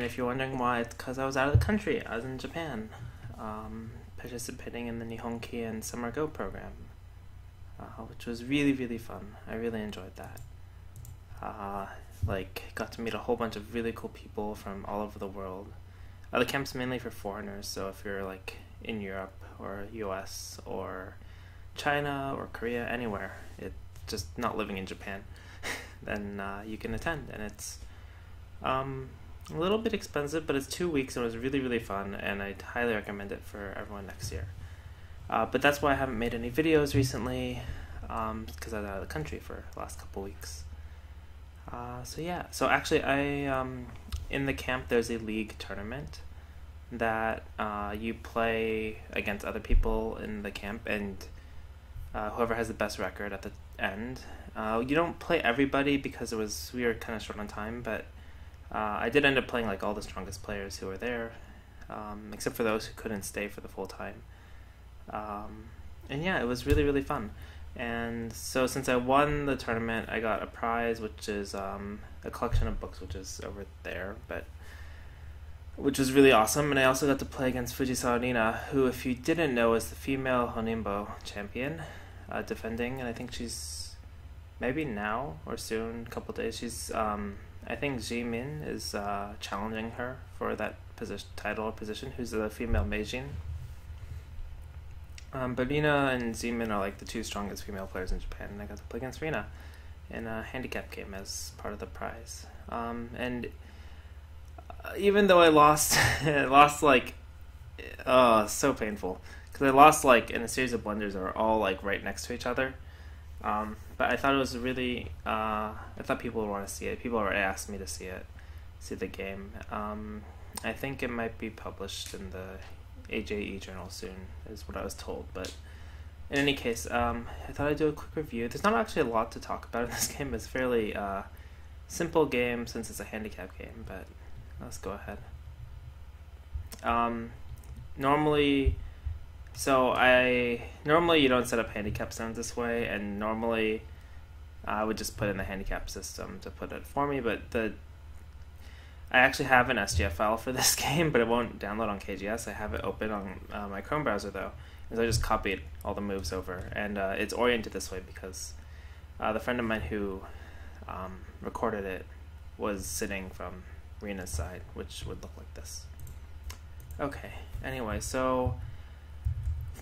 And if you're wondering why, it's because I was out of the country. I was in Japan, participating in the Nihonki Summer Go program, which was really, really fun. I really enjoyed that. Got to meet a whole bunch of really cool people from all over the world. The camp's mainly for foreigners, so if you're like in Europe or US or China or Korea, anywhere, it's just not living in Japan, then you can attend. And it's a little bit expensive, but it's 2 weeks and it was really, really fun, and I'd highly recommend it for everyone next year. But that's why I haven't made any videos recently, because I was out of the country for the last couple weeks. So actually in the camp there's a league tournament that you play against other people in the camp, and whoever has the best record at the end. You don't play everybody because we were kind of short on time, but I did end up playing like all the strongest players who were there, except for those who couldn't stay for the full time. And yeah, it was really, really fun. And so since I won the tournament, I got a prize, which is a collection of books, which is over there, which was really awesome. And I also got to play against Fujisawa Rina, who, if you didn't know, is the female Honimbo champion, defending. And I think she's maybe now or soon, a couple days. She's I think Jimin is challenging her for that title or position, who's the female Meijin. But Rina and Zeman are like the two strongest female players in Japan, and I got to play against Rina in a handicap game as part of the prize. And even though I lost, so painful, because I lost like in a series of blunders that were all like right next to each other. But I thought it was really, I thought people would want to see it. People already asked me to see the game. I think it might be published in the AJE journal soon, is what I was told. But in any case, I thought I'd do a quick review. There's not actually a lot to talk about in this game. It's a fairly simple game since it's a handicap game, but let's go ahead. Normally you don't set up handicap zones this way, and normally I would just put in the handicap system to put it for me, but I actually have an SGF file for this game, but it won't download on KGS. I have it open on my Chrome browser though, and so I just copied all the moves over, and it's oriented this way because the friend of mine who recorded it was sitting from Rina's side, which would look like this. Okay, anyway, so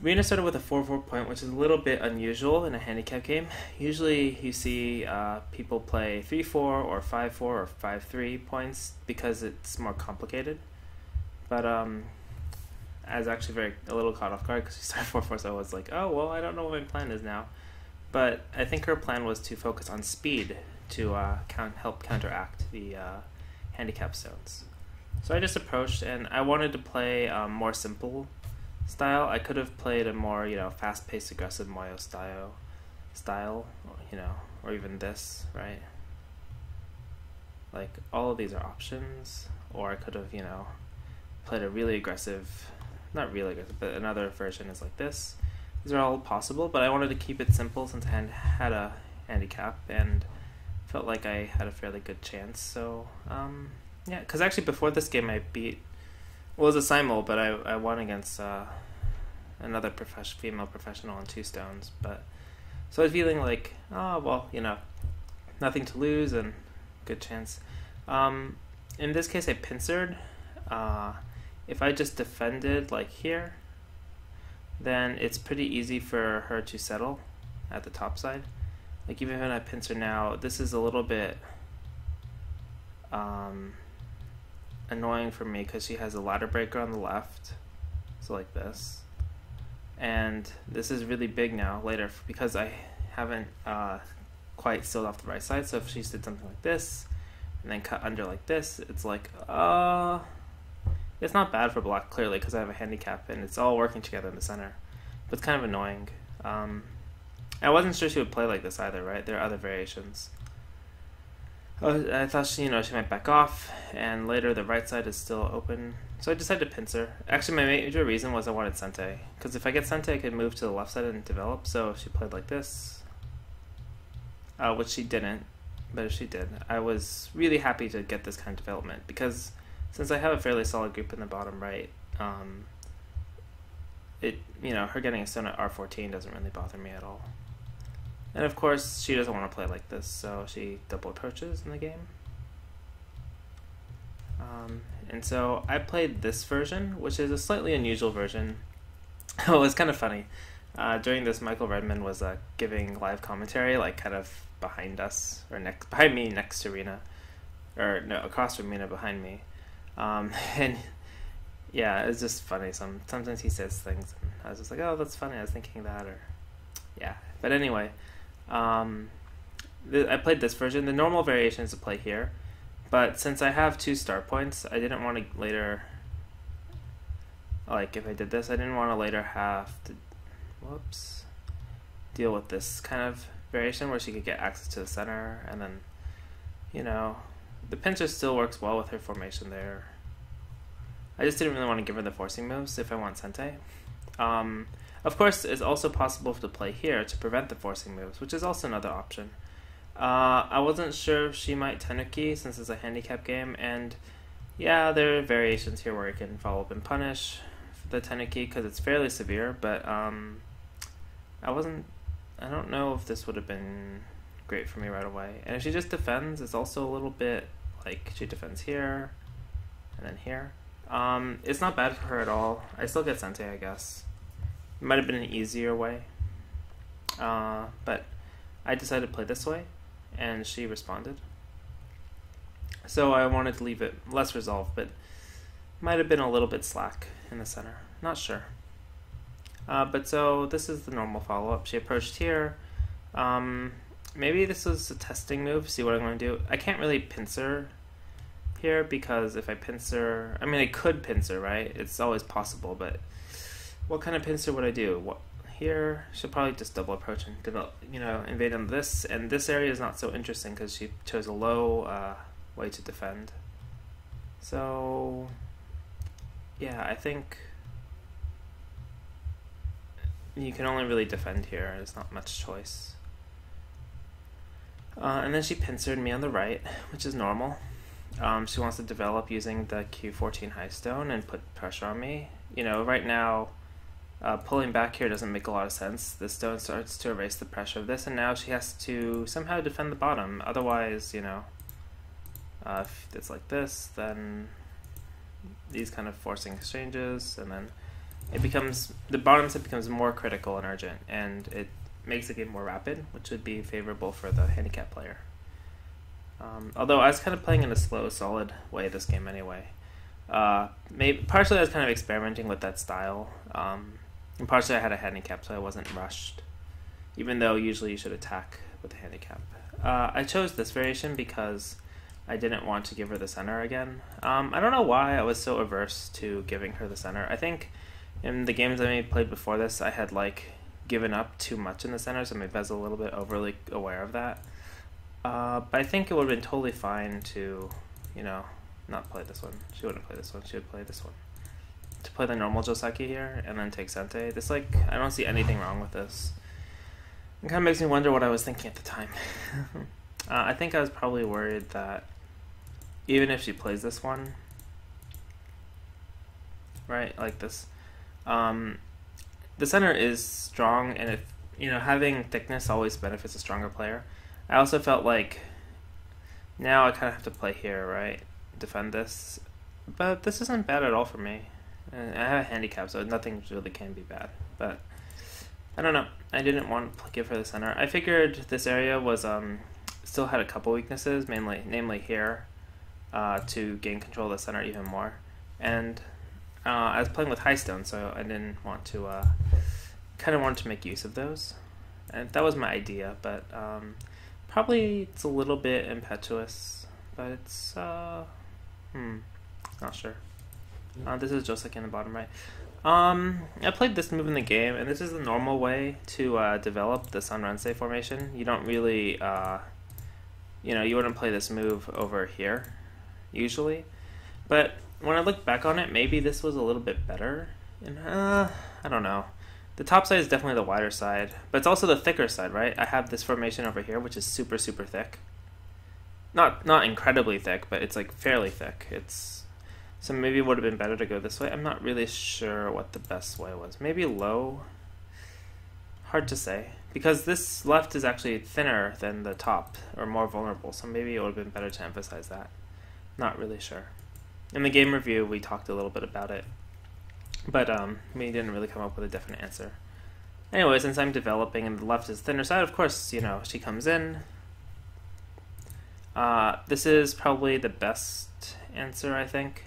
Rina started with a 4-4 point, which is a little bit unusual in a handicap game. Usually you see people play 3-4 or 5-4 or 5-3 points because it's more complicated. But I was actually a little caught off guard because she started 4-4, so I was like, oh, well, I don't know what my plan is now. But I think her plan was to focus on speed to help counteract the handicap zones. So I just approached, and I wanted to play more simple style. I could have played a more, fast-paced, aggressive Moyo style, or even this, right? Like, all of these are options, or I could have, played a really aggressive, not really aggressive, but another version is like this. These are all possible, but I wanted to keep it simple since I had a handicap, and felt like I had a fairly good chance. So, yeah, because actually before this game I beat, well, it was a simul, but I won against another female professional on 2 stones. But so I was feeling like, oh, well, nothing to lose and good chance. In this case, I pincered. If I just defended like here, then it's pretty easy for her to settle at the top side. Like even when I pincer now, this is a little bit annoying for me because she has a ladder breaker on the left, so like this, and this is really big now later because I haven't quite sealed off the right side. So if she did something like this and then cut under like this, it's like it's not bad for black clearly because I have a handicap and it's all working together in the center, but it's kind of annoying. I wasn't sure she would play like this either, right? There are other variations. I thought she might back off, and later the right side is still open, so I decided to pincer. Actually, my major reason was I wanted Sente, because if I get Sente, I could move to the left side and develop. So if she played like this, which she didn't, but if she did, I was really happy to get this kind of development, because since I have a fairly solid group in the bottom right, her getting a stone at r14 doesn't really bother me at all. And of course, she doesn't want to play like this, so she double approaches in the game. And so I played this version, which is a slightly unusual version. It was kind of funny. During this, Michael Redmond was giving live commentary, like kind of behind us, or behind me, next to Rina, or no, across from Rina, behind me. And yeah, it's just funny. Sometimes he says things, and I was just like, oh, that's funny. I was thinking that, or yeah. But anyway, I played this version. The normal variation is to play here. But since I have 2 start points, I didn't want to later, like if I did this, I didn't want to later have to, deal with this kind of variation where she could get access to the center, and then, the pincher still works well with her formation there. I just didn't really want to give her the forcing moves if I want Sente. Of course, it's also possible to play here to prevent the forcing moves, which is also another option. I wasn't sure if she might Tenuki since it's a handicap game, and yeah, there are variations here where you can follow up and punish the Tenuki because it's fairly severe, but I don't know if this would have been great for me right away. And if she just defends, it's also a little bit like she defends here and then here. It's not bad for her at all. I still get Sente, I guess. It might have been an easier way, but I decided to play this way, and she responded. So I wanted to leave it less resolved, but might have been a little bit slack in the center. Not sure. But so this is the normal follow-up. She approached here. Maybe this was a testing move, see what I'm going to do. I can't really pincer here because if I pincer, I mean I could pincer, right? It's always possible, but what kind of pincer would I do? Here, she'll probably just double approach and invade on this, and this area is not so interesting because she chose a low way to defend. So yeah, I think you can only really defend here. There's not much choice. And then she pincered me on the right, which is normal. She wants to develop using the Q14 high stone and put pressure on me. Right now, pulling back here doesn't make a lot of sense. The stone starts to erase the pressure of this, and now she has to somehow defend the bottom. Otherwise, if it's like this, then these kind of forcing exchanges, and then the bottom set becomes more critical and urgent, and it makes the game more rapid, which would be favorable for the handicap player. Although I was kind of playing in a slow, solid way this game anyway. Partially I was kind of experimenting with that style, and partially I had a handicap, so I wasn't rushed, even though usually you should attack with a handicap. I chose this variation because I didn't want to give her the center again. I don't know why I was so averse to giving her the center. I think in the games I played before this, I had given up too much in the center, so maybe I was a little bit overly aware of that. But I think it would have been totally fine to, not play this one. She wouldn't play this one. She would play this one. To play the normal Joseki here and then take Sente. This, I don't see anything wrong with this. It kind of makes me wonder what I was thinking at the time. I think I was probably worried that even if she plays this one, right, like this, the center is strong, and if, having thickness always benefits a stronger player. I also felt like now I kind of have to play here, right? Defend this. But this isn't bad at all for me. And I have a handicap, so nothing really can be bad. But I don't know. I didn't want to give her the center. I figured this area was still had a couple weaknesses, namely here, to gain control of the center even more. And I was playing with high stone, so I didn't want to kind of wanted to make use of those. And that was my idea, but probably it's a little bit impetuous, but it's not sure. This is Joseki in the bottom right. I played this move in the game, and this is the normal way to develop the Sanrense formation. You don't really, you wouldn't play this move over here, usually. But when I look back on it, maybe this was a little bit better. And I don't know. The top side is definitely the wider side, but it's also the thicker side, right? I have this formation over here, which is super, super thick. Not incredibly thick, but it's fairly thick. It's So maybe it would have been better to go this way. I'm not really sure what the best way was. Maybe low? Hard to say. Because this left is actually thinner than the top, or more vulnerable, so maybe it would have been better to emphasize that. Not really sure. In the game review, we talked a little bit about it, but we didn't really come up with a definite answer. Anyway, since I'm developing and the left is thinner side, of course, you know, she comes in. This is probably the best answer, I think.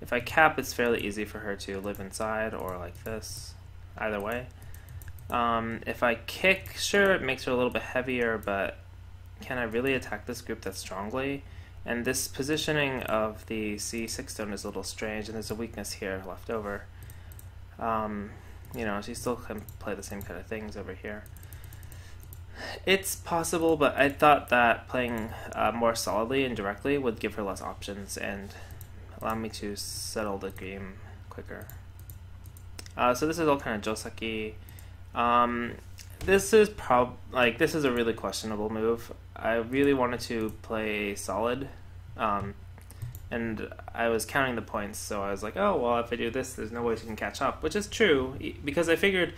If I cap, it's fairly easy for her to live inside, or like this, either way. If I kick, sure, it makes her a little bit heavier, but can I really attack this group that strongly? And this positioning of the C6 stone is a little strange, and there's a weakness here left over. You know, she still can play the same kind of things over here. It's possible, but I thought that playing more solidly and directly would give her less options and allow me to settle the game quicker. So this is all kind of joseki. This is this is a really questionable move. I really wanted to play solid, and I was counting the points, so I was like, oh, well, if I do this, there's no way she can catch up, which is true, because I figured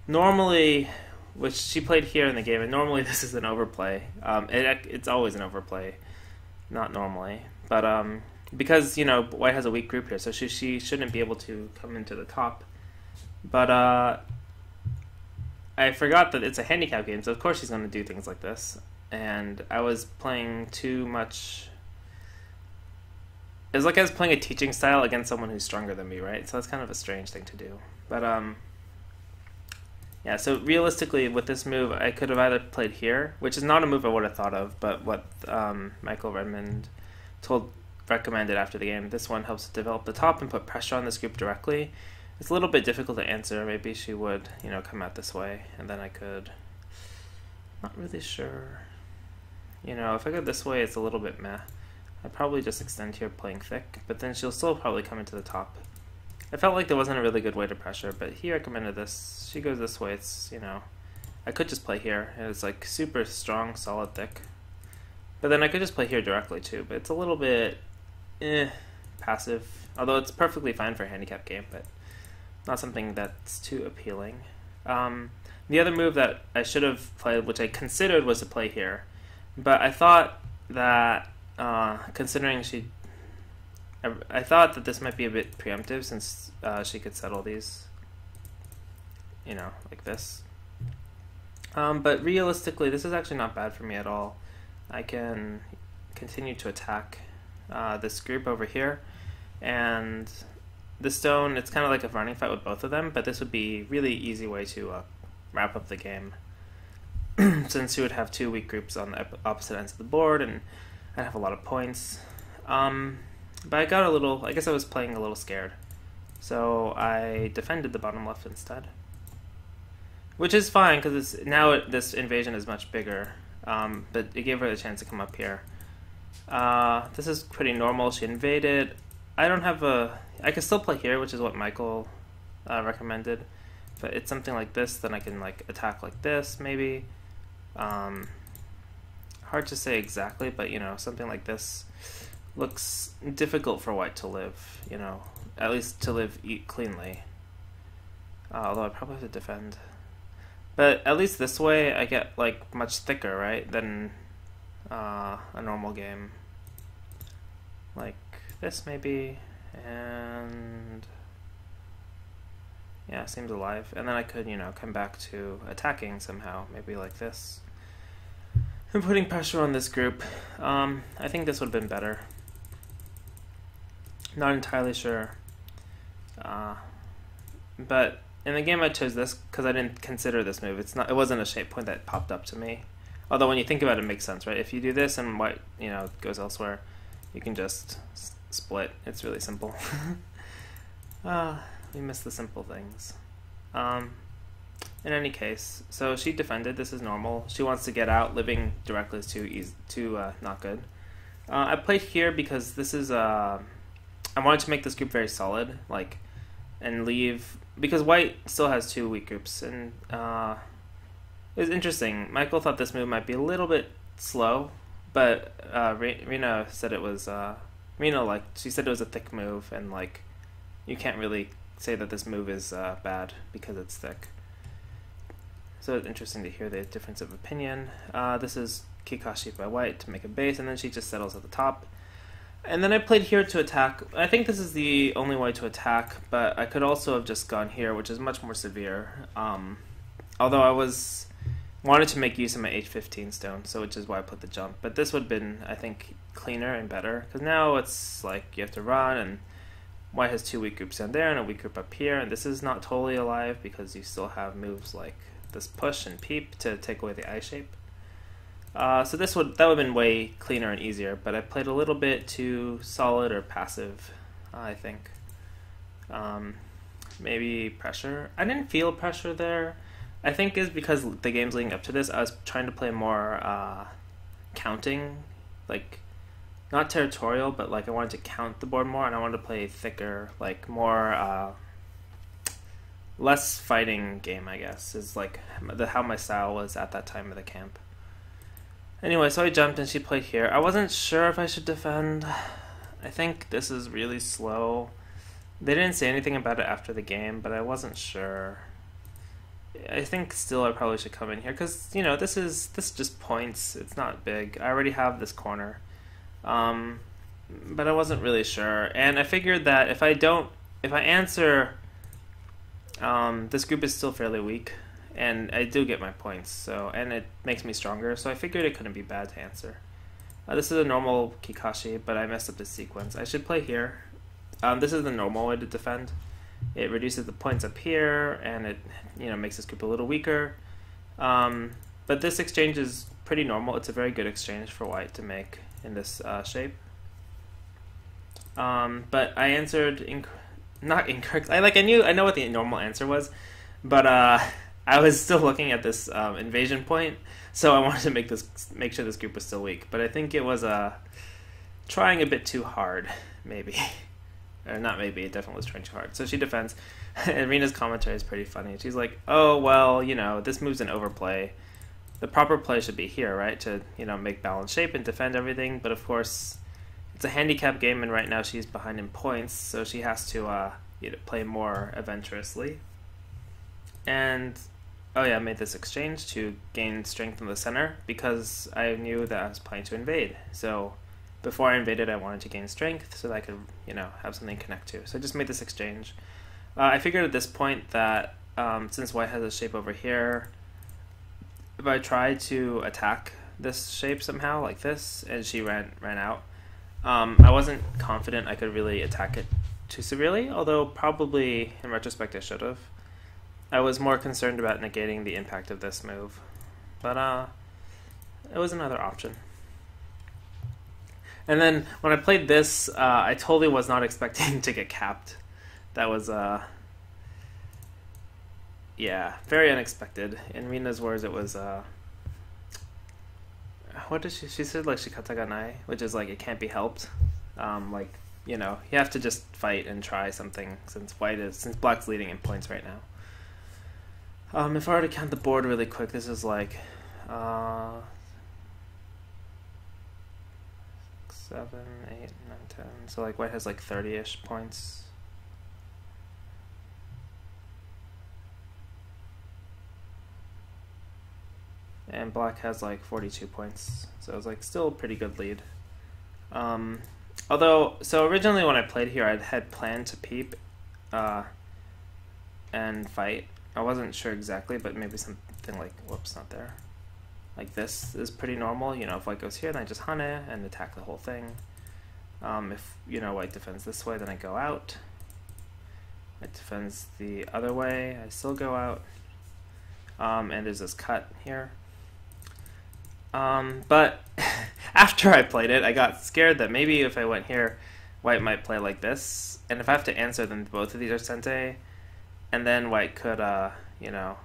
normally, which she played here in the game, and normally this is an overplay. It's always an overplay, not normally, but because, you know, white has a weak group here, so she shouldn't be able to come into the top, but I forgot that it's a handicap game, so of course she's going to do things like this, and I was playing too much. It was like I was playing a teaching style against someone who's stronger than me, right? So that's kind of a strange thing to do. But yeah, so realistically with this move, I could have either played here, which is not a move I would have thought of, but what Michael Redmond recommended after the game. This one helps develop the top and put pressure on this group directly. It's a little bit difficult to answer. Maybe she would, you know, come out this way, and then I could. Not really sure. You know, if I go this way, it's a little bit meh. I'd probably just extend here playing thick, but then she'll still probably come into the top. I felt like there wasn't a really good way to pressure, but he recommended this. She goes this way, it's, you know, I could just play here. It's like super strong, solid, thick. But then I could just play here directly too, but it's a little bit passive. Although it's perfectly fine for a handicap game, but not something that's too appealing. The other move that I should have played, which I considered, was to play here. But I thought that, considering I thought that this might be a bit preemptive, since she could settle these, you know, like this. But realistically, this is actually not bad for me at all. I can continue to attack this group over here, and the stone, it's kind of like a running fight with both of them, but this would be a really easy way to wrap up the game. Since you would have two weak groups on the opposite ends of the board, and I'd have a lot of points. But I got a little, I guess I was playing a little scared. So I defended the bottom left instead. Which is fine, because now this invasion is much bigger. But it gave her the chance to come up here. This is pretty normal. She invaded. I don't have I can still play here, which is what Michael recommended. But it's something like this, then I can like attack like this, maybe. Hard to say exactly, but you know, something like this looks difficult for white to live, you know, at least to eat cleanly. Although I probably have to defend. But at least this way I get like much thicker, right, than a normal game. Like this maybe, and yeah, seems alive. And then I could, you know, come back to attacking somehow, maybe like this. And putting pressure on this group. I think this would have been better. Not entirely sure. But in the game I chose this because I didn't consider this move. It wasn't a shape point that popped up to me. Although when you think about it, it makes sense, right? If you do this and white, you know, goes elsewhere, you can just split. It's really simple. We miss the simple things. In any case, so she defended. This is normal. She wants to get out. Living directly is too not good. I played here because this is I wanted to make this group very solid, like, and leave, because white still has two weak groups, and it was interesting. Michael thought this move might be a little bit slow, but Rina said it was Rina, like, she said it was a thick move, and, like, you can't really say that this move is bad because it's thick. So it's interesting to hear the difference of opinion. This is Kikashi by white to make a base, and then she just settles at the top. And then I played here to attack. I think this is the only way to attack, but I could also have just gone here, which is much more severe. Although I wanted to make use of my H15 stone, so which is why I put the jump. But this would have been, I think, cleaner and better, because now it's like you have to run, and white has 2 weak groups down there and a weak group up here, and this is not totally alive because you still have moves like this push and peep to take away the eye shape. So that would have been way cleaner and easier, but I played a little bit too solid or passive, I think. Maybe pressure. I didn't feel pressure there. I think is because the games leading up to this, I was trying to play more counting, like not territorial, but like I wanted to count the board more, and I wanted to play thicker, like more less fighting game, I guess, is like how my style was at that time of the camp. Anyway, so I jumped and she played here. I wasn't sure if I should defend. I think this is really slow. They didn't say anything about it after the game, but I wasn't sure. I think still I probably should come in here because, you know, this is just points. It's not big. I already have this corner. But I wasn't really sure. And I figured that if I answer, this group is still fairly weak. And I do get my points, so, and it makes me stronger, so I figured it couldn't be bad to answer. This is a normal Kikashi, but I messed up the sequence. I should play here. This is the normal way to defend. It reduces the points up here, and it, you know, makes this group a little weaker. But this exchange is pretty normal. It's a very good exchange for white to make in this shape. But I answered not incorrect. I know what the normal answer was, but I was still looking at this invasion point, so I wanted to make sure this group was still weak. But I think it was trying a bit too hard, maybe. Or not maybe, it definitely was trying too hard. So she defends, and Rina's commentary is pretty funny. She's like, oh, well, you know, this move's an overplay. The proper play should be here, right, to, you know, make balanced shape and defend everything. But, of course, it's a handicap game, and right now she's behind in points, so she has to you know, play more adventurously. And oh yeah, I made this exchange to gain strength in the center because I knew that I was planning to invade. So before I invaded, I wanted to gain strength so that I could, you know, have something to connect to. So I just made this exchange. I figured at this point that since white has a shape over here, if I tried to attack this shape somehow, like this, and she ran out, I wasn't confident I could really attack it too severely, although probably in retrospect I should have. I was more concerned about negating the impact of this move, but it was another option. And then when I played this, I totally was not expecting to get capped. That was, yeah, very unexpected. In Rina's words, it was, what did she said, like, shikata ga nai, which is like, it can't be helped. Like, you know, you have to just fight and try something since black's leading in points right now. If I were to count the board really quick, this is like 7, 8, 9, 10. So like white has like 30-ish points. And black has like 42 points. So it's like still a pretty good lead. Although, so originally when I played here, I had planned to peep and fight. I wasn't sure exactly, but maybe something like, whoops, not there. Like this is pretty normal. You know, if white goes here, then I just hane and attack the whole thing. If, you know, white defends this way, then I go out. It defends the other way, I still go out. And there's this cut here. But after I played it, I got scared that maybe if I went here, white might play like this. And if I have to answer, then both of these are sente. And then white could, you know,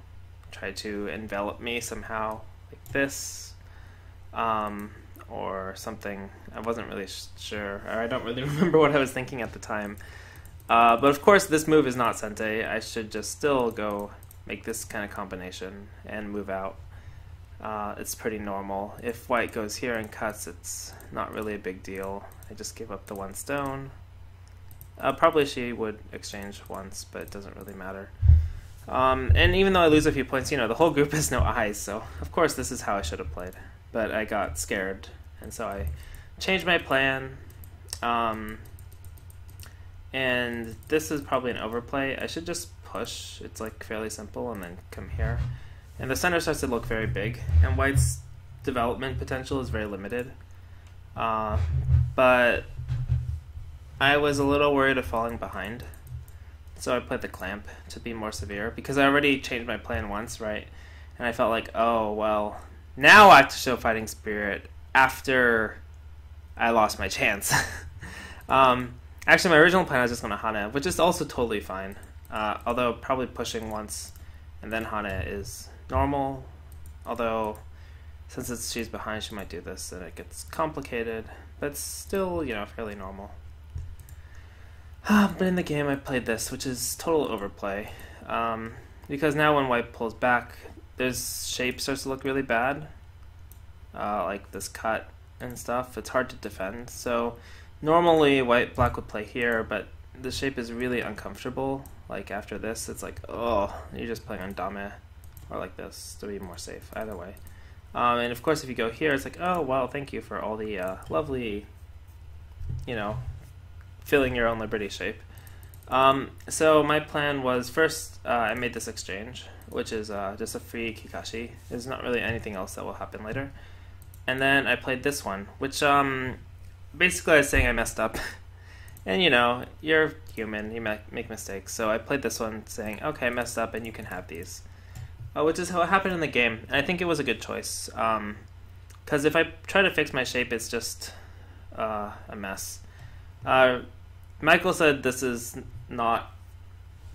try to envelop me somehow, like this, or something. I wasn't really sure, or I don't really remember what I was thinking at the time. But of course, this move is not sente. I should just still go make this kind of combination and move out. it's pretty normal. If white goes here and cuts, it's not really a big deal. I just give up the 1 stone. Probably she would exchange once, but it doesn't really matter. And even though I lose a few points, the whole group has no eyes, so of course this is how I should have played. But I got scared, and so I changed my plan. And this is probably an overplay. I should just push. It's like fairly simple, and then come here. And the center starts to look very big, and white's development potential is very limited. But I was a little worried of falling behind, so I played the clamp to be more severe, because I already changed my plan once, right? And I felt like, oh, well, now I have to show fighting spirit after I lost my chance. Actually, my original plan was just going to Hana, which is also totally fine. Although probably pushing once and then Hana is normal. Although, since she's behind, she might do this, and it gets complicated. But still, fairly normal. But in the game, I played this, which is total overplay. Because now when white pulls back, this shape starts to look really bad. Like this cut and stuff. It's hard to defend. So normally black would play here, but the shape is really uncomfortable. Like after this, it's like, oh, you're just playing on dame, or like this to be more safe. Either way. And of course, if you go here, it's like, oh, well, thank you for all the lovely, filling your own liberty shape. So my plan was first I made this exchange, which is just a free Kikashi. There's not really anything else that will happen later. And then I played this one, which basically I was saying I messed up. And you're human, you make mistakes. So I played this one saying, okay, I messed up and you can have these. Which is how it happened in the game. And I think it was a good choice. Because if I try to fix my shape, it's just a mess. Michael said this is not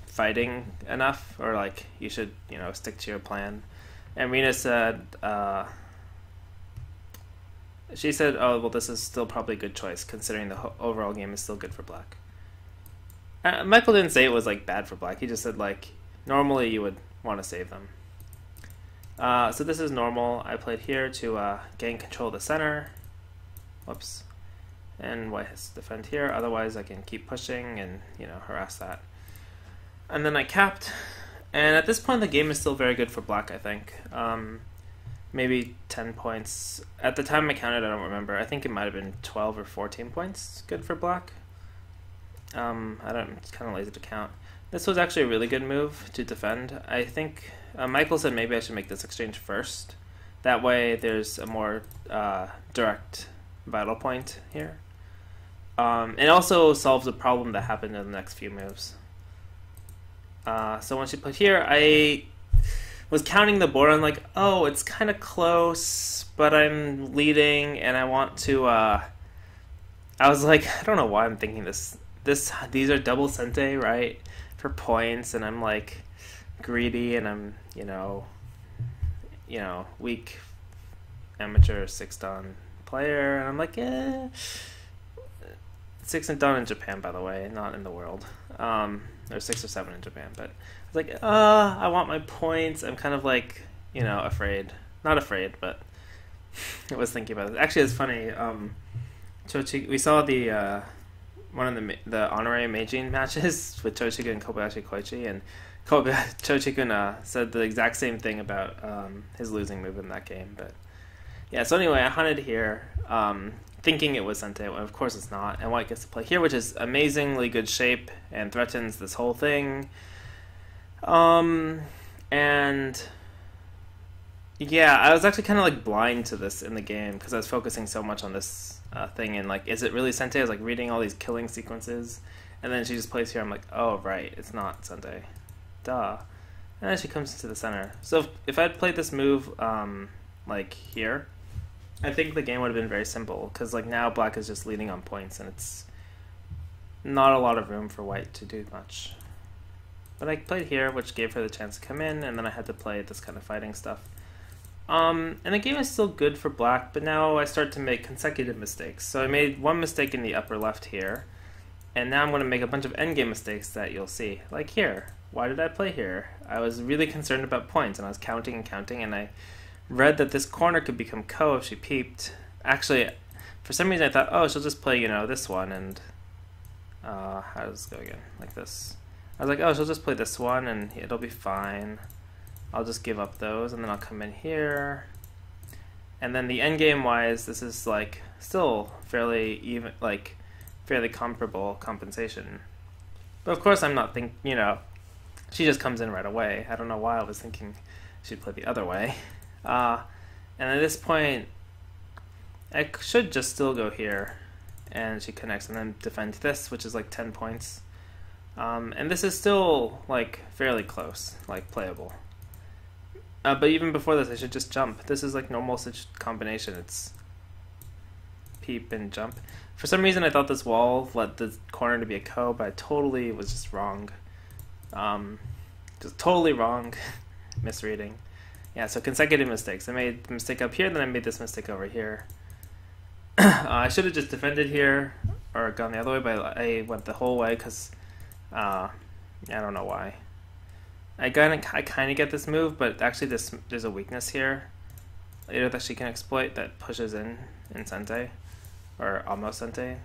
fighting enough, or like you should, stick to your plan. And Rina said, she said, oh, well, this is still probably a good choice, considering the overall game is still good for black. Michael didn't say it was like bad for black. He just said like normally you would want to save them. So this is normal. I played here to gain control of the center. Whoops. And white has to defend here. Otherwise I can keep pushing and harass that. And then I capped. And at this point the game is still very good for black, I think. Maybe 10 points. At the time I counted, I don't remember. I think it might have been 12 or 14 points good for black. It's kind of lazy to count. This was actually a really good move to defend. I think Michael said maybe I should make this exchange first. That way there's a more direct vital point here. It also solves a problem that happened in the next few moves. So once you put here, I was counting the board. I'm like, oh, it's kind of close, but I'm leading, and I want to. I was like, I don't know why I'm thinking this. These are double sente, right, for points, and I'm like greedy, and I'm weak amateur 6-dan player, and I'm like, 6 and done in Japan, by the way, not in the world. Or 6 or 7 in Japan, but I was like, I want my points. I'm kind of like, afraid. Not afraid, but I was thinking about it. Actually, it's funny. We saw the one of the honorary Meijin matches with Chochiku and Kobayashi Koichi, and Chochiku said the exact same thing about his losing move in that game. But yeah, so anyway, I hunted here, thinking it was sente. Well, of course it's not, and white gets to play here, which is amazingly good shape and threatens this whole thing. And yeah, I was actually kind of like blind to this in the game because I was focusing so much on this thing, and like, is it really sente? I was like reading all these killing sequences, and then she just plays here. I'm like, oh right, it's not sente, duh. And then she comes into the center. So if I'd played this move like here, I think the game would have been very simple, because like now black is just leading on points, and it's not a lot of room for white to do much. But I played here, which gave her the chance to come in, and then I had to play this kind of fighting stuff. And the game is still good for black, but now I start to make consecutive mistakes. So I made one mistake in the upper left here, and now I'm going to make a bunch of endgame mistakes that you'll see. Like here. Why did I play here? I was really concerned about points, and I was counting and counting, and I read that this corner could become ko if she peeped. Actually, for some reason I thought, oh, she'll just play, this one, and how does this go again? Like this. I was like, oh, she'll just play this one and it'll be fine. I'll just give up those and then I'll come in here. And then the endgame wise, this is like still fairly even, like fairly comparable compensation. But of course I'm not she just comes in right away. I don't know why I was thinking she'd play the other way. And at this point, I should just still go here, and she connects and then defend this, which is like 10 points. And this is still like fairly close, like playable. But even before this, I should just jump. This is like normal combination. It's peep and jump. For some reason, I thought this wall led the corner to be a ko, but I totally was just wrong. Just totally wrong. Misreading. Yeah, so consecutive mistakes. I made the mistake up here, then I made this mistake over here. I should have just defended here, or gone the other way, but I went the whole way because I don't know why. I kind of get this move, but actually there's a weakness here later that she can exploit that pushes in Sente, or almost Sente.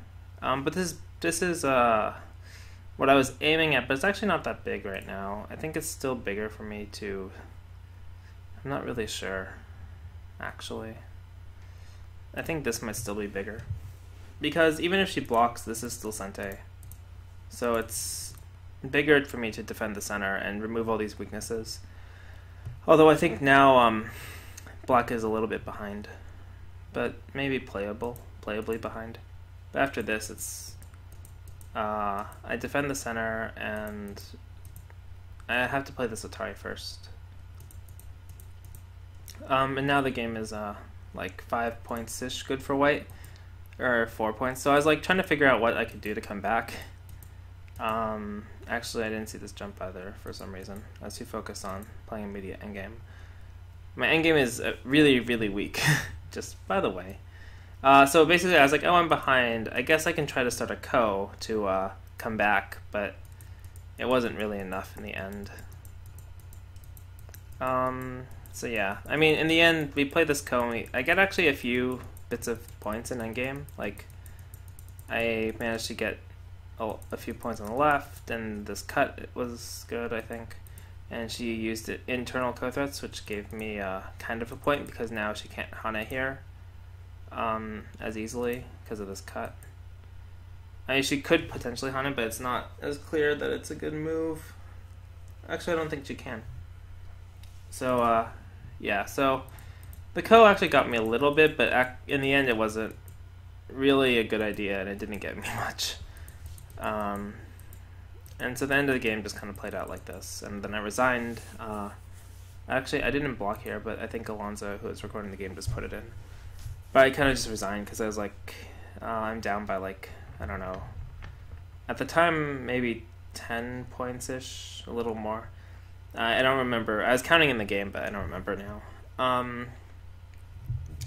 But this is what I was aiming at, but it's actually not that big right now. I think it's still bigger for me to... I'm not really sure, actually. I think this might still be bigger. Because even if she blocks, this is still Sente. So it's bigger for me to defend the center and remove all these weaknesses. Although I think now black is a little bit behind. But maybe playably behind. But after this, it's... I defend the center, and I have to play this Atari first. And now the game is like 5 points-ish good for white, or 4 points. So I was like trying to figure out what I could do to come back. Actually, I didn't see this jump either for some reason. I was too focused on playing immediate endgame. My endgame is really, really weak, just by the way. So basically I was like, oh, I'm behind. I guess I can try to start a ko to come back, but it wasn't really enough in the end. So yeah, I mean, in the end, we played this ko, and I get actually a few bits of points in endgame. Like, I managed to get a few points on the left, and this cut was good, I think. And she used internal ko threats, which gave me kind of a point, because now she can't hana here as easily because of this cut. I mean, she could potentially hana, but it's not as clear that it's a good move. Actually, I don't think she can. So, yeah, so the ko actually got me a little bit, but in the end it wasn't really a good idea, and it didn't get me much. And so the end of the game just kind of played out like this, and then I resigned. Actually, I didn't block here, but I think Alonzo, who was recording the game, just put it in. But I kind of just resigned because I was like, I'm down by like, I don't know. At the time, maybe 10 points-ish, a little more. I don't remember. I was counting in the game, but I don't remember now.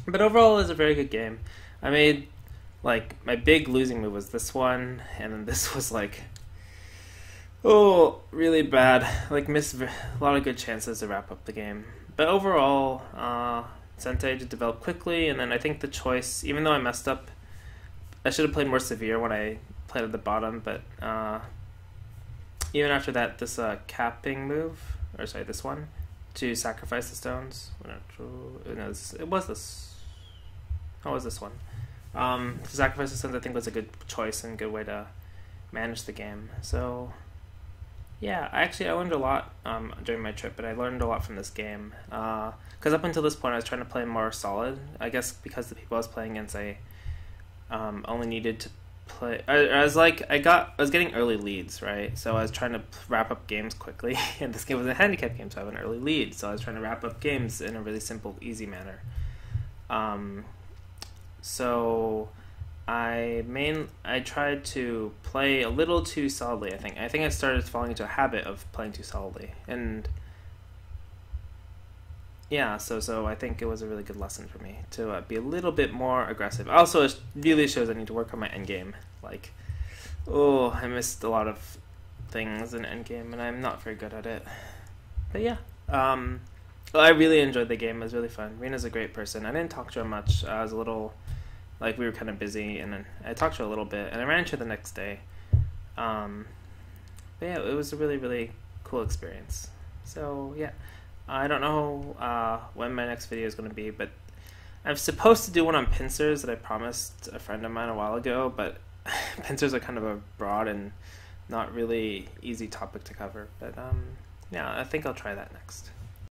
But overall, it was a very good game. I made, like, my big losing move was this one, and then this was like, oh, really bad. Like, missed a lot of good chances to wrap up the game. But overall, Sente did develop quickly, and then I think the choice, even though I messed up, I should have played more severe when I played at the bottom, but even after that, this capping move, or sorry, this one, to sacrifice the stones. It was this. What was this one? To sacrifice the stones, I think, was a good choice and good way to manage the game. So, yeah, I learned a lot during my trip, but I learned a lot from this game. Because up until this point, I was trying to play more solid. I guess because the people I was playing against, I only needed to play. I was getting early leads, right? So I was trying to wrap up games quickly, and this game was a handicap game, so I have an early lead. So I was trying to wrap up games in a really simple, easy manner. So I tried to play a little too solidly. I think I started falling into a habit of playing too solidly, and yeah, so I think it was a really good lesson for me to be a little bit more aggressive. Also, it really shows I need to work on my endgame. Like, oh, I missed a lot of things in endgame, and I'm not very good at it. But yeah, Well, I really enjoyed the game. It was really fun. Rina's a great person. I didn't talk to her much. I was a little, like, we were kind of busy, and then I talked to her a little bit, and I ran into her the next day. Um, but yeah, it was a really, really cool experience. So yeah, I don't know when my next video is going to be, but I'm supposed to do one on pincers that I promised a friend of mine a while ago, but pincers are kind of a broad and not really easy topic to cover. But yeah, I think I'll try that next.